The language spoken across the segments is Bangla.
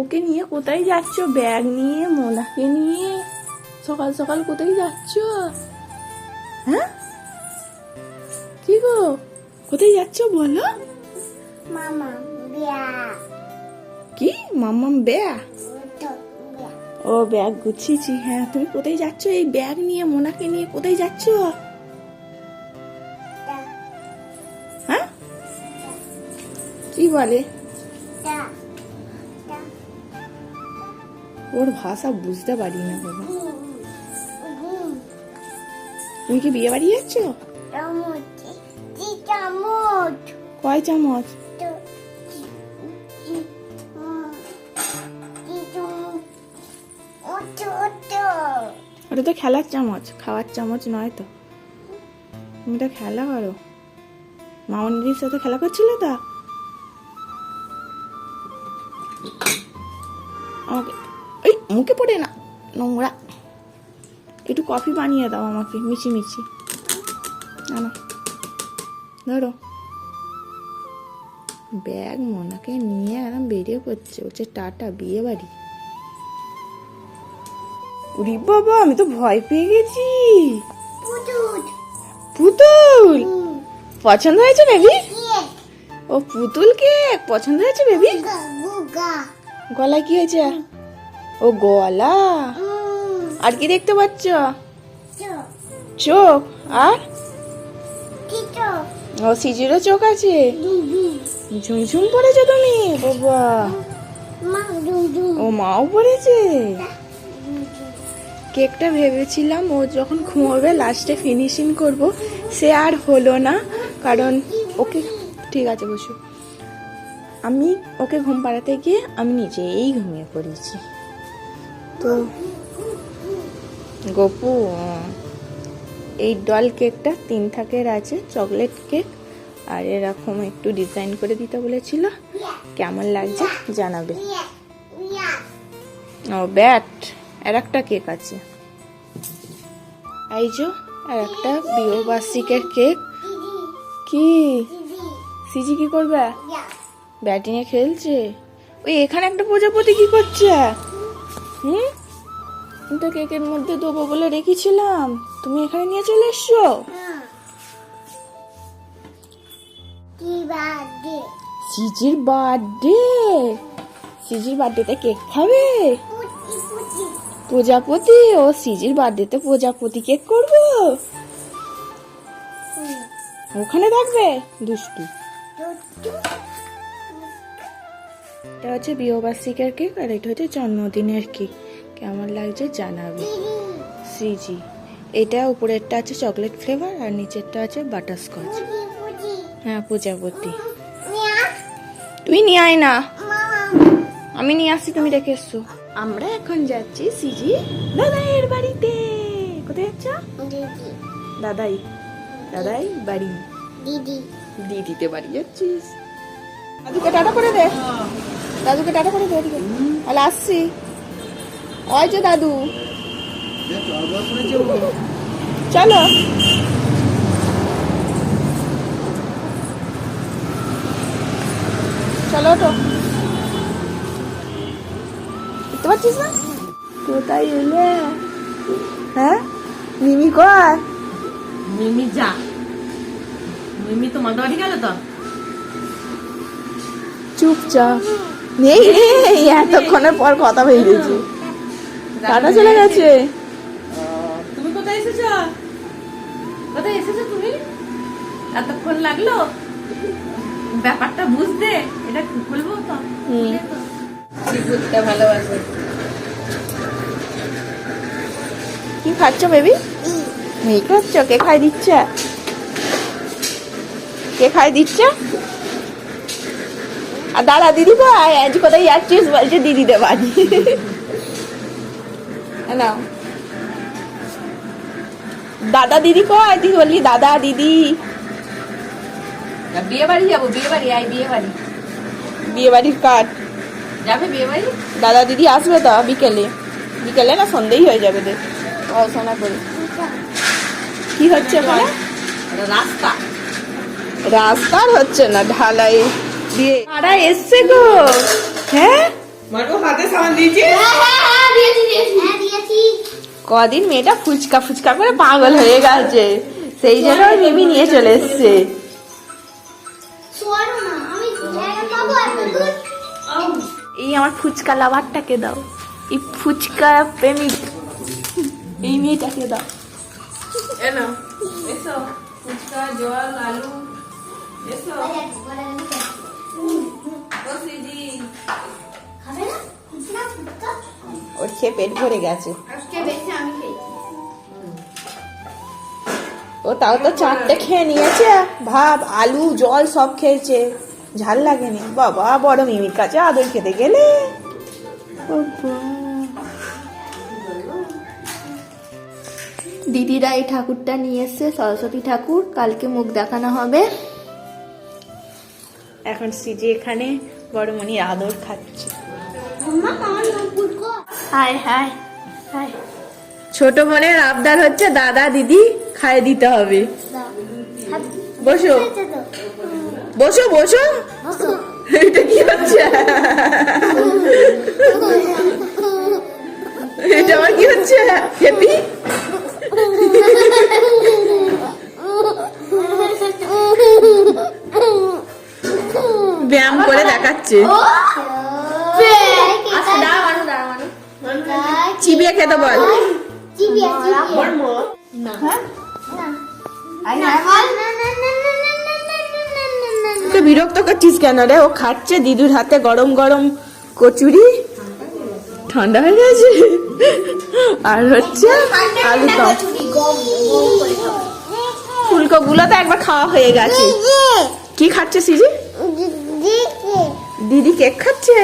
ওকে নিয়ে কোথায় যাচ্ছ? ব্যাগ নিয়ে, মোনাকে নিয়ে সকাল সকাল কোথায় যাচ্ছ? হ্যাঁ, কি গো, কোথায় যাচ্ছ বলো? মামা বিয়া কি মাম্মাম ব্যাগ? ও ব্যাগ গুছিয়েছি। হ্যাঁ, তুমি কোথায় যাচ্ছ এই ব্যাগ নিয়ে, মোনাকে নিয়ে কোথায় যাচ্ছ? হ্যাঁ, কি বলে? ওর ভাষা বুঝতে পারি না বাবা। তুমি কি বিয়ে বাড়ি যাচ্ছ? কয় চামচ? ওটা তো খেলার চামচ, খাওয়ার চামচ নয় তো। তুমি তো খেলা করো, মামনির সাথে খেলা করছিলে তো। আমাকে এই মুখে পড়ে না, নোংরা। একটু কফি বানিয়ে দাও আমাকে, মিছি মিছি। না ধরো ব্যাগ, মোনাকে নিয়ে একদম বেরিয়ে পড়ছে। হচ্ছে টাটা বিয়ে বাড়ি। উরি বাবা, আমি তো ভয় পেয়ে গেছি। পুতুল পছন্দ হয়েছে বেবি? ও পুতুল কেক পছন্দ হয়েছে বেবি? গলায় কি হয়েছে? ও গলা। আর কি দেখতে পাচ্ছ? চোখ। আর ও সিজিরও চোখ আছে। ঝুমঝুম পড়েছো তুমি বাবা? ও মাও পড়েছে। কেকটা ভেবেছিলাম ও যখন ঘুমোবে লাস্টে ফিনিশিং করব, সে আর হলো না। কারণ ওকে, ঠিক আছে বসো, আমি ওকে ঘুম পাড়াতে গিয়ে আমি নিজেই ঘুমিয়ে পড়েছি। তো গপু, এই ডল কেকটা 3 থাকের আছে, চকলেট কেক। আর এরকম একটু ডিজাইন করে দিতে বলেছিল। কেমন লাগছে জানাবে। ও ব্যাট, আর একটা কেক আছে। এই যে আর একটা বিয়েবার্ষিকের কেক। কি সিজি কি করবে? ব্যাটিংয়ে খেলছে। ওই এখানে একটা প্রজাপতি কি করছে? আমি তো কেকের মধ্যে দেবো বলে রেখেছিলাম, তুমি এখানে নিয়ে চলে এসছো। সিজির বার্থডে, সিজির বার্থডেতে কেক খাবে? প্রজাপতি, ও সিজির বার্থডেতে প্রজাপতি কেক করবো। ওখানে থাকবে দুষ্টু। এটা হচ্ছে বিয়েবার্ষিকের কেক, আর এটা হচ্ছে জন্মদিনের কেক। কেমন লাগছে জানাবে সিজি। এটা উপরেরটা আছে চকলেট ফ্লেভার, আর নিচেরটা আছে বাটারস্কচ। হ্যাঁ প্রজাপতি। তুই নিয়ে আয় না, আমি নিয়ে আসছি, তুমি রেখে এসছো। আমরা এখন যাচ্ছি সিজি দাদাইয়ের বাড়িতে। কোথায় যাচ্ছ? দাদাই, দাদাই বাড়ি। দিদিতে বাড়ি যাচ্ছিস? দাদুকে টাটা করে দে, দাদুকে টাটা করে দে। তাহলে আসছি। ওই যে দাদু, চলো। চলো তো, দেখতে পাচ্ছিস না? কোথায় এলে? হ্যাঁ মিমি কয়? মিমি যা, মিমি তোমার বাড়ি গেল তো। চুপচাপ নেই, এতক্ষণের পর কথা বেরিয়েছি। টাটা চলে গেছে। তুমি কোথায় এসেছো? কোথায় এসেছো তুমি? এতক্ষণ লাগলো ব্যাপারটা বুঝতে। এটা খুলবো তো, বুঝতে ভালোবাসে। কি খাচ্ছ বেবি? মেয়ে খাচ্ছ? কে খাই দিচ্ছে? কে খাই দিচ্ছে? আর দাদা দিদি ভাই আজ কোথায় যাচ্ছিস? বলছে দিদিদের বাড়ি। না দাদা দিদি কয়? তুই বললি দাদা দিদি। বিয়ে বাড়ি যাবো, বিয়ে বাড়ি। আই বিয়ে বাড়ি, বিয়ে বাড়ির কার্ড যাবে বিয়ে বাড়ি। দাদা দিদি আসবে তো বিকেলে, বিকেলে না সন্ধ্যেই হয়ে যাবে। দেখ পড়াশোনা করে কি হচ্ছে ওখানে? রাস্তা, রাস্তার হচ্ছে না, ঢালাই দিয়ে। কারা এসছে গো? হ্যাঁ মারবো হাতে সাবান দিয়েছি। দিয়েছি। কদিন মেয়েটা ফুচকা ফুচকা করে পাগল হয়ে গেছে, সেই জন্য ওর মিমি নিয়ে চলে এসছে। সরো না, আমি জায়গা পাবো এত দূর। এই আমার ফুচকা লাভারটাকে দাও, এই ফুচকা প্রেমিক এই মেয়েটাকে দাও। এনো এসো, ফুচকা জল আলু এসো। ও সিজি খাবে না? ফুচকা, ফুচকা? ওর খেয়ে পেট ভরে গেছে। আজকে বেশি আমি খেয়েছি। ও তাও তো 4টে খেয়ে নিয়েছে, ভাব আলু জল সব খেয়েছে, ঝাল লাগেনি। বাবা বড় মিমির কাছে আদর খেতে গেলে। বাবা। দিদিরা এই ঠাকুরটা নিয়ে এসছে, সরস্বতী ঠাকুর, কালকে মুখ দেখানো হবে। এখন সিজি এখানে বড়মণির আদর খাচ্ছে। মাম্মা আমার মুখ ফুটকো। হায় হায় হায়। ছোট বোনের আবদার হচ্ছে দাদা দিদি খাইয়ে দিতে হবে। বসো বসো বসো। এটা কি হচ্ছে? এটা আমার কি হচ্ছে? হ্যাপি ব্যায়াম করে দেখাচ্ছে, চিবিয়ে খেতে বল। তো বিরক্ত করছিস কেন রে? ও খাচ্ছে দিদুর হাতে গরম গরম কচুরি, ঠান্ডা হয়ে গেছে। আর হচ্ছে আলু দম। ফুলকো গুলো তো একবার খাওয়া হয়ে গেছে। কি খাচ্ছে সিজি? দিদি কেক খাচ্ছে।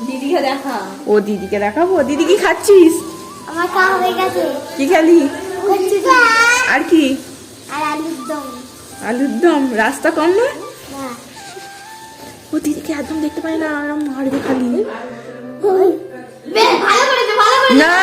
দিদিকে দেখা। ও দিদিকে দেখাবো। দিদি কি খাচ্ছিস? আমার খাওয়া হয়ে গেছে। কি খেলি? ফুচকা আর কি? আর আলুর দম। আলুর দম। রাস্তা কম না? না। ও দিদিকে একদম দেখতে পাই না, আর মারবে খালি। বেশ ভালো করেছে, ভালো করেছে। না